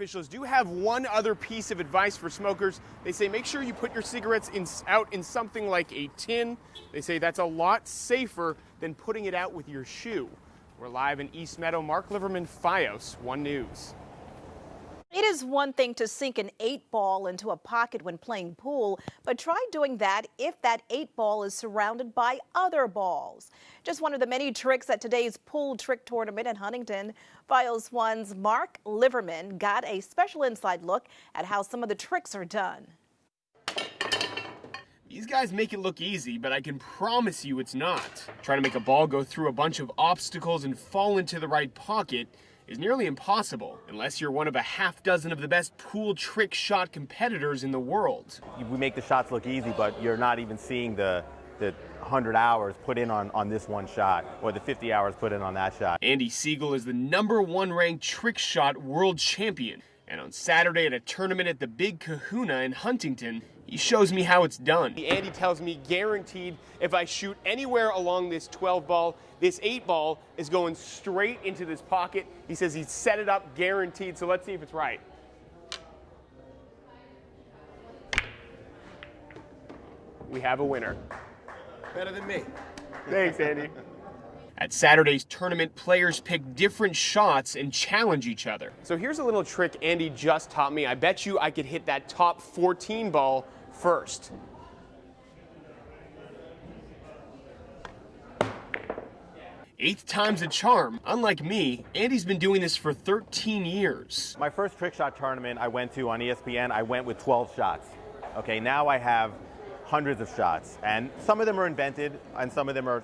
officials do have one other piece of advice for smokers. They say make sure you put your cigarettes out in something like a tin. They say that's a lot safer than putting it out with your shoe. We're live in East Meadow. Mark Liverman, FiOS 1 News. It is one thing to sink an 8-ball into a pocket when playing pool, but try doing that if that 8-ball is surrounded by other balls. Just one of the many tricks at today's pool trick tournament in Huntington. FiOS 1's Mark Liverman got a special inside look at how some of the tricks are done. These guys make it look easy, but I can promise you it's not. Trying to make a ball go through a bunch of obstacles and fall into the right pocket is nearly impossible, unless you're one of a half dozen of the best pool trick shot competitors in the world. We make the shots look easy, but you're not even seeing the 100 hours put in on this one shot, or the 50 hours put in on that shot. Andy Siegel is the #1 ranked trick shot world champion, and on Saturday at a tournament at the Big Kahuna in Huntington, he shows me how it's done. Andy tells me guaranteed if I shoot anywhere along this 12 ball, this 8 ball is going straight into this pocket. He says he's set it up guaranteed, so let's see if it's right. We have a winner. Better than me. Thanks, Andy. At Saturday's tournament, players pick different shots and challenge each other. So here's a little trick Andy just taught me. I bet you I could hit that top 14 ball first. Eighth time's a charm. Unlike me, Andy's been doing this for 13 years. My first trick shot tournament I went to on ESPN, I went with 12 shots. Okay, now I have hundreds of shots, and some of them are invented, and some of them are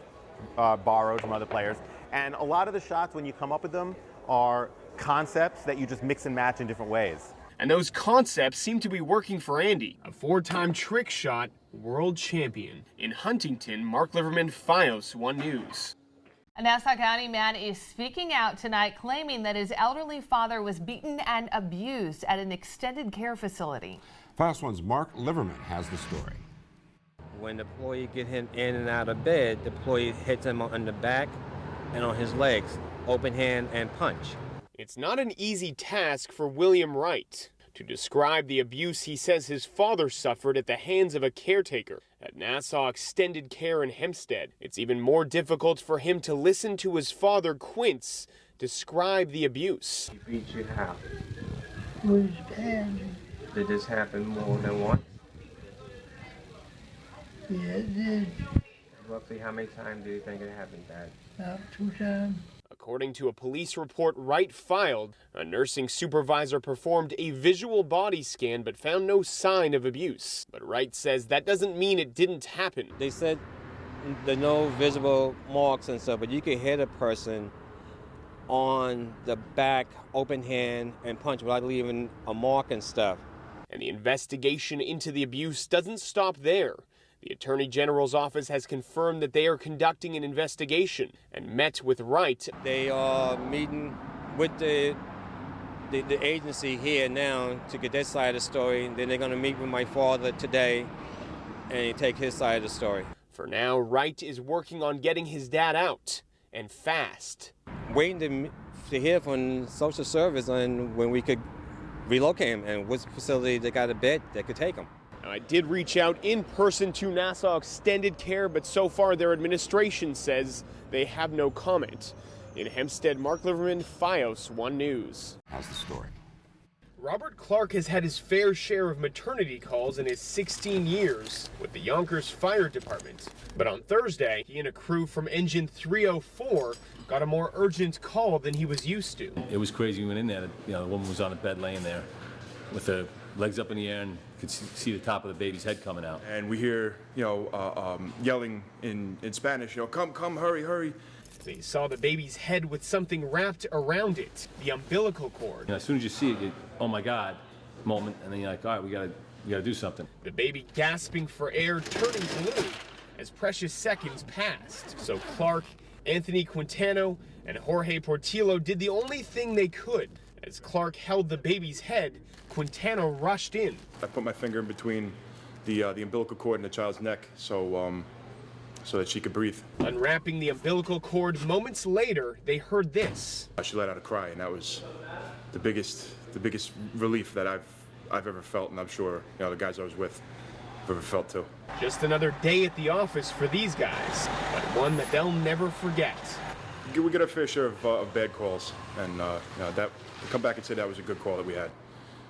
borrowed from other players. And a lot of the shots, when you come up with them, are concepts that you just mix and match in different ways. And those concepts seem to be working for Andy, a 4-time trick shot world champion. In Huntington, Mark Liverman, FiOS 1 News. A Nassau County man is speaking out tonight, claiming that his elderly father was beaten and abused at an extended care facility. FiOS 1's Mark Liverman has the story. When the employee get him in and out of bed, the employee hits him on the back and on his legs, open hand and punch. It's not an easy task for William Wright to describe the abuse he says his father suffered at the hands of a caretaker at Nassau Extended Care in Hempstead. It's even more difficult for him to listen to his father, Quince, describe the abuse. He beat you how? Was bad. Did this happen more than once? Yeah, it did. Roughly how many times do you think it happened, Dad? About 2 times. According to a police report Wright filed, a nursing supervisor performed a visual body scan but found no sign of abuse. But Wright says that doesn't mean it didn't happen. They said there are no visible marks and stuff, but you can hit a person on the back, open hand, and punch without leaving a mark and stuff. And the investigation into the abuse doesn't stop there. The Attorney General's office has confirmed that they are conducting an investigation and met with Wright. They are meeting with the agency here now to get their side of the story. Then they're going to meet with my father today and take his side of the story. For now, Wright is working on getting his dad out, and fast. Waiting to hear from social service on when we could relocate him and which facility they got a bed that could take him. Now, I did reach out in person to Nassau Extended Care, but so far their administration says they have no comment. In Hempstead, Mark Liverman, FiOS 1 News. Has the story. Robert Clark has had his fair share of maternity calls in his 16 years with the Yonkers Fire Department. But on Thursday, he and a crew from Engine 304 got a more urgent call than he was used to. It was crazy. We went in there, the woman was on the bed laying there with her legs up in the air and could see the top of the baby's head coming out. And we hear, yelling in Spanish, come, hurry. They saw the baby's head with something wrapped around it, the umbilical cord. As soon as you see it, oh my God, moment, and then you're like, all right, we gotta do something. The baby gasping for air, turning blue as precious seconds passed. So Clark, Anthony Quintano, and Jorge Portillo did the only thing they could. As Clark held the baby's head, Quintano rushed in. I put my finger in between the umbilical cord and the child's neck so that she could breathe. Unwrapping the umbilical cord, moments later, they heard this. She let out a cry, and that was the biggest the biggest relief that I've ever felt, and I'm sure the guys I was with have ever felt too. Just another day at the office for these guys, but one that they'll never forget. We get our fair share of bad calls, and that to come back and say that was a good call that we had,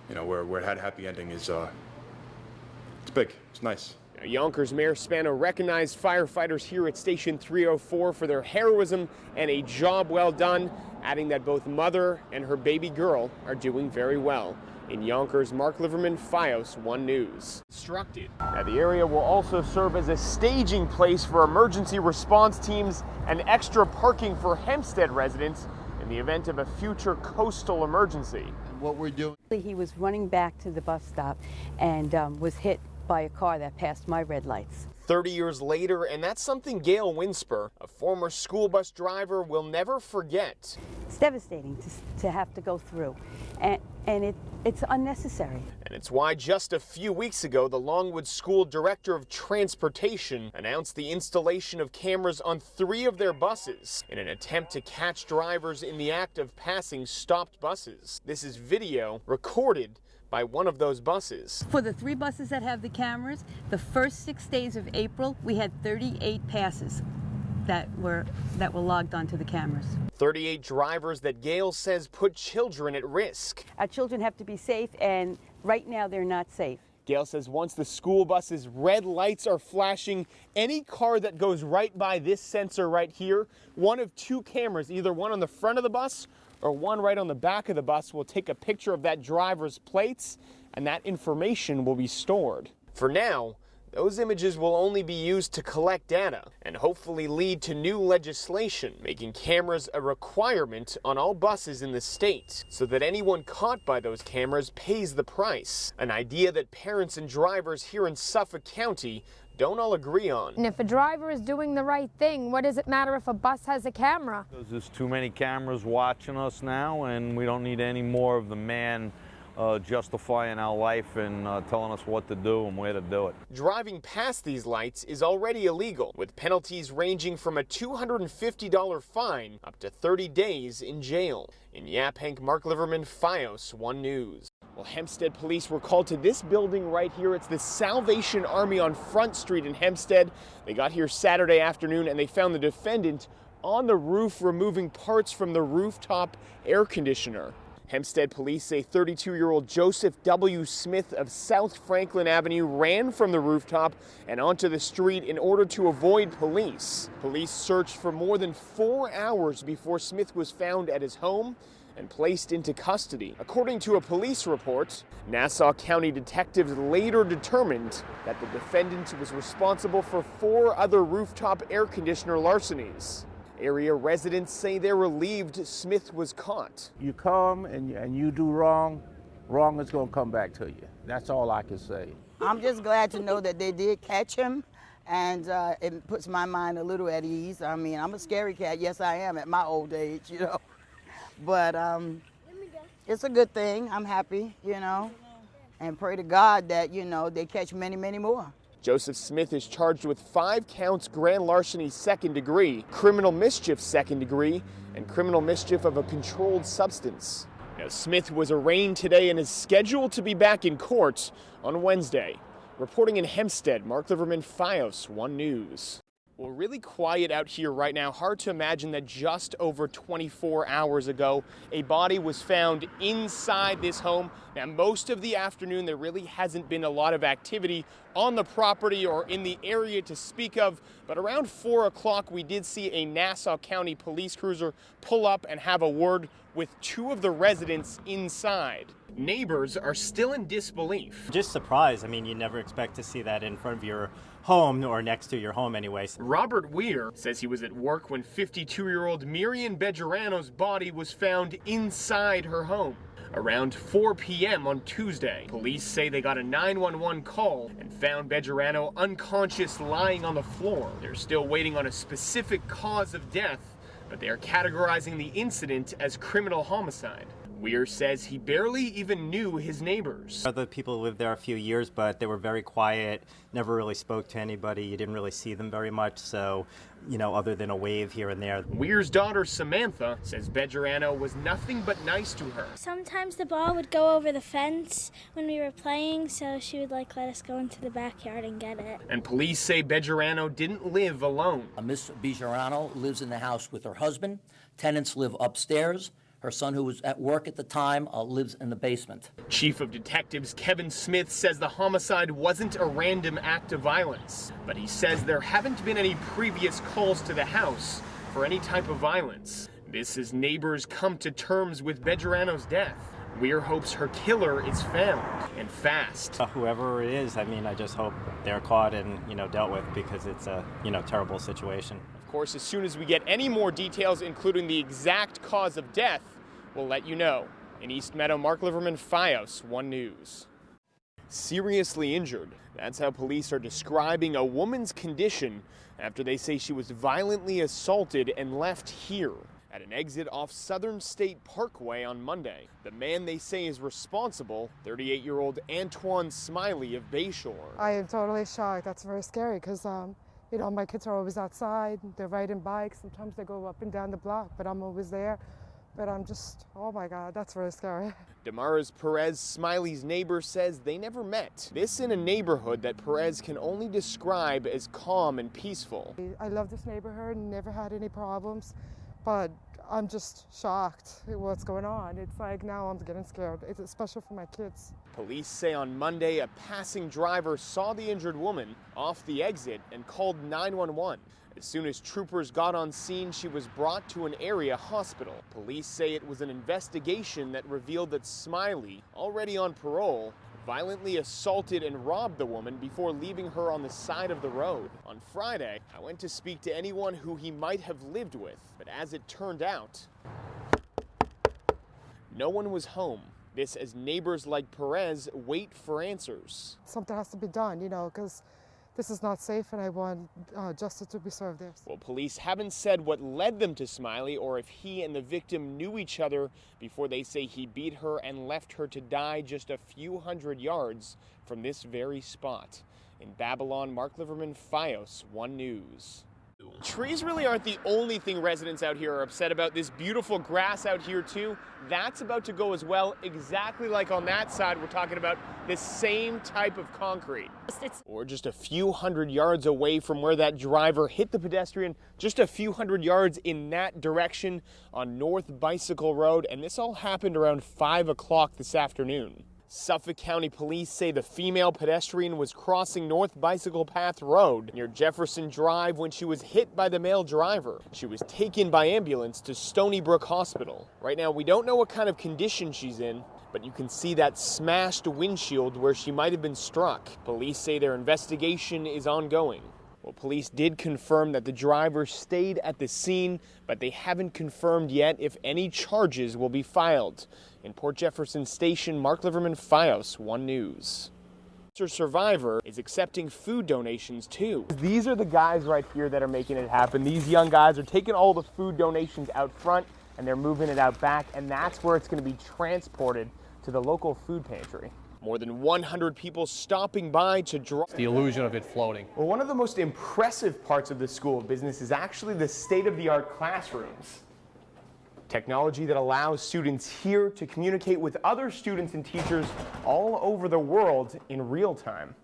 where it had a happy ending is it's big. It's nice. Now, Yonkers Mayor Spano recognized firefighters here at Station 304 for their heroism and a job well done, adding that both mother and her baby girl are doing very well. In Yonkers, Mark Liverman, FiOS 1 News. Now, the area will also serve as a staging place for emergency response teams and extra parking for Hempstead residents in the event of a future coastal emergency. What we're doing. He was running back to the bus stop and was hit by a car that passed my red lights. 30 years later, and that's something Gail Winsper, a former school bus driver, will never forget. It's devastating to have to go through, and it's unnecessary. And it's why just a few weeks ago, the Longwood School Director of Transportation announced the installation of cameras on 3 of their buses in an attempt to catch drivers in the act of passing stopped buses. This is video recorded by one of those buses. For the 3 buses that have the cameras, the first 6 days of April, we had 38 passes that were logged onto the cameras. 38 drivers that Gail says put children at risk. Our children have to be safe, and right now they're not safe. Gail says once the school bus's red lights are flashing, any car that goes right by this sensor right here, one of 2 cameras, either one on the front of the bus or one right on the back of the bus, will take a picture of that driver's plates, and that information will be stored. For now, those images will only be used to collect data and hopefully lead to new legislation making cameras a requirement on all buses in the state so that anyone caught by those cameras pays the price, an idea that parents and drivers here in Suffolk County don't all agree on. And if a driver is doing the right thing, what does it matter if a bus has a camera? There's too many cameras watching us now, and we don't need any more of the man justifying our life and telling us what to do and where to do it. Driving past these lights is already illegal, with penalties ranging from a $250 fine up to 30 days in jail. In Yaphank, Mark Liverman, FiOS 1 News. Well, Hempstead police were called to this building right here. It's the Salvation Army on Front Street in Hempstead. They got here Saturday afternoon and they found the defendant on the roof removing parts from the rooftop air conditioner. Hempstead police say 32-year-old Joseph W. Smith of South Franklin Avenue ran from the rooftop and onto the street in order to avoid police. Police searched for more than 4 hours before Smith was found at his home and placed into custody. According to a police report, Nassau County detectives later determined that the defendant was responsible for 4 other rooftop air conditioner larcenies. Area residents say they're relieved Smith was caught. You come and you do wrong, wrong is going to come back to you. That's all I can say. I'm just glad to know that they did catch him, and it puts my mind a little at ease. I mean, I'm a scary cat. Yes, I am at my old age, you know. But it's a good thing. I'm happy, you know, and pray to God that, you know, they catch many, many more. Joseph Smith is charged with 5 counts grand larceny 2nd degree, criminal mischief 2nd degree, and criminal mischief of a controlled substance. Now, Smith was arraigned today and is scheduled to be back in court on Wednesday. Reporting in Hempstead, Mark Liverman, FiOS 1 News. Well, really quiet out here right now. Hard to imagine that just over 24 hours ago, a body was found inside this home. Now, most of the afternoon, there really hasn't been a lot of activity on the property or in the area to speak of. But around 4 o'clock, we did see a Nassau County police cruiser pull up and have a word with 2 of the residents inside. Neighbors are still in disbelief. Just surprised. I mean, you never expect to see that in front of your home or next to your home anyways. Robert Weir says he was at work when 52-year-old Miriam Bejarano's body was found inside her home. Around 4 p.m. on Tuesday, police say they got a 911 call and found Bejarano unconscious lying on the floor. They're still waiting on a specific cause of death, but they are categorizing the incident as criminal homicide. Weir says he barely even knew his neighbors. Other people lived there a few years, but they were very quiet, never really spoke to anybody. You didn't really see them very much, so, other than a wave here and there. Weir's daughter, Samantha, says Bejarano was nothing but nice to her. Sometimes the ball would go over the fence when we were playing, so she would let us go into the backyard and get it. And police say Bejarano didn't live alone. Miss Bejarano lives in the house with her husband. Tenants live upstairs. Her son, who was at work at the time, lives in the basement. Chief of Detectives Kevin Smith says the homicide wasn't a random act of violence, but he says there haven't been any previous calls to the house for any type of violence. This as neighbors come to terms with Bejarano's death. Weir hopes her killer is found, and fast. Whoever it is, I just hope they're caught and, dealt with, because it's a, terrible situation. Of course, as soon as we get any more details, including the exact cause of death, we'll let you know. In East Meadow, Mark Liverman, FiOS 1 News. Seriously injured. That's how police are describing a woman's condition after they say she was violently assaulted and left here at an exit off Southern State Parkway on Monday. The man they say is responsible, 38-year-old Antoine Smiley of Bayshore. I am totally shocked. That's very scary because, my kids are always outside. They're riding bikes. Sometimes they go up and down the block, but I'm always there. But I'm just, oh my God, that's very scary. Damaris Perez, Smiley's neighbor, says they never met. This in a neighborhood that Perez can only describe as calm and peaceful. I love this neighborhood and never had any problems. But I'm just shocked at what's going on. It's like now I'm getting scared, especially for my kids. Police say on Monday a passing driver saw the injured woman off the exit and called 911. As soon as troopers got on scene, she was brought to an area hospital. Police say it was an investigation that revealed that Smiley, already on parole, violently assaulted and robbed the woman before leaving her on the side of the road. On Friday, I went to speak to anyone who he might have lived with, but as it turned out, no one was home. This as neighbors like Perez wait for answers. Something has to be done, because this is not safe and I want justice to be served there. Well, police haven't said what led them to Smiley or if he and the victim knew each other before they say he beat her and left her to die just a few hundred yards from this very spot. In Babylon, Mark Liverman, FiOS 1 News. Trees really aren't the only thing residents out here are upset about. This beautiful grass out here too, that's about to go as well, exactly like on that side. We're talking about the same type of concrete. Or just a few hundred yards away from where that driver hit the pedestrian, just a few hundred yards in that direction on North Bicycle Road, and this all happened around 5 o'clock this afternoon. Suffolk County Police say the female pedestrian was crossing North Bicycle Path Road near Jefferson Drive when she was hit by the male driver. She was taken by ambulance to Stony Brook Hospital. Right now, we don't know what kind of condition she's in, but you can see that smashed windshield where she might have been struck. Police say their investigation is ongoing. Well, police did confirm that the driver stayed at the scene, but they haven't confirmed yet if any charges will be filed. In Port Jefferson Station, Mark Liverman, FiOS 1 News. Survivor is accepting food donations too. These are the guys right here that are making it happen. These young guys are taking all the food donations out front and they're moving it out back, and that's where it's going to be transported to the local food pantry. More than 100 people stopping by to draw. The illusion of it floating. Well, one of the most impressive parts of the School of Business is actually the state-of-the-art classrooms. Technology that allows students here to communicate with other students and teachers all over the world in real time.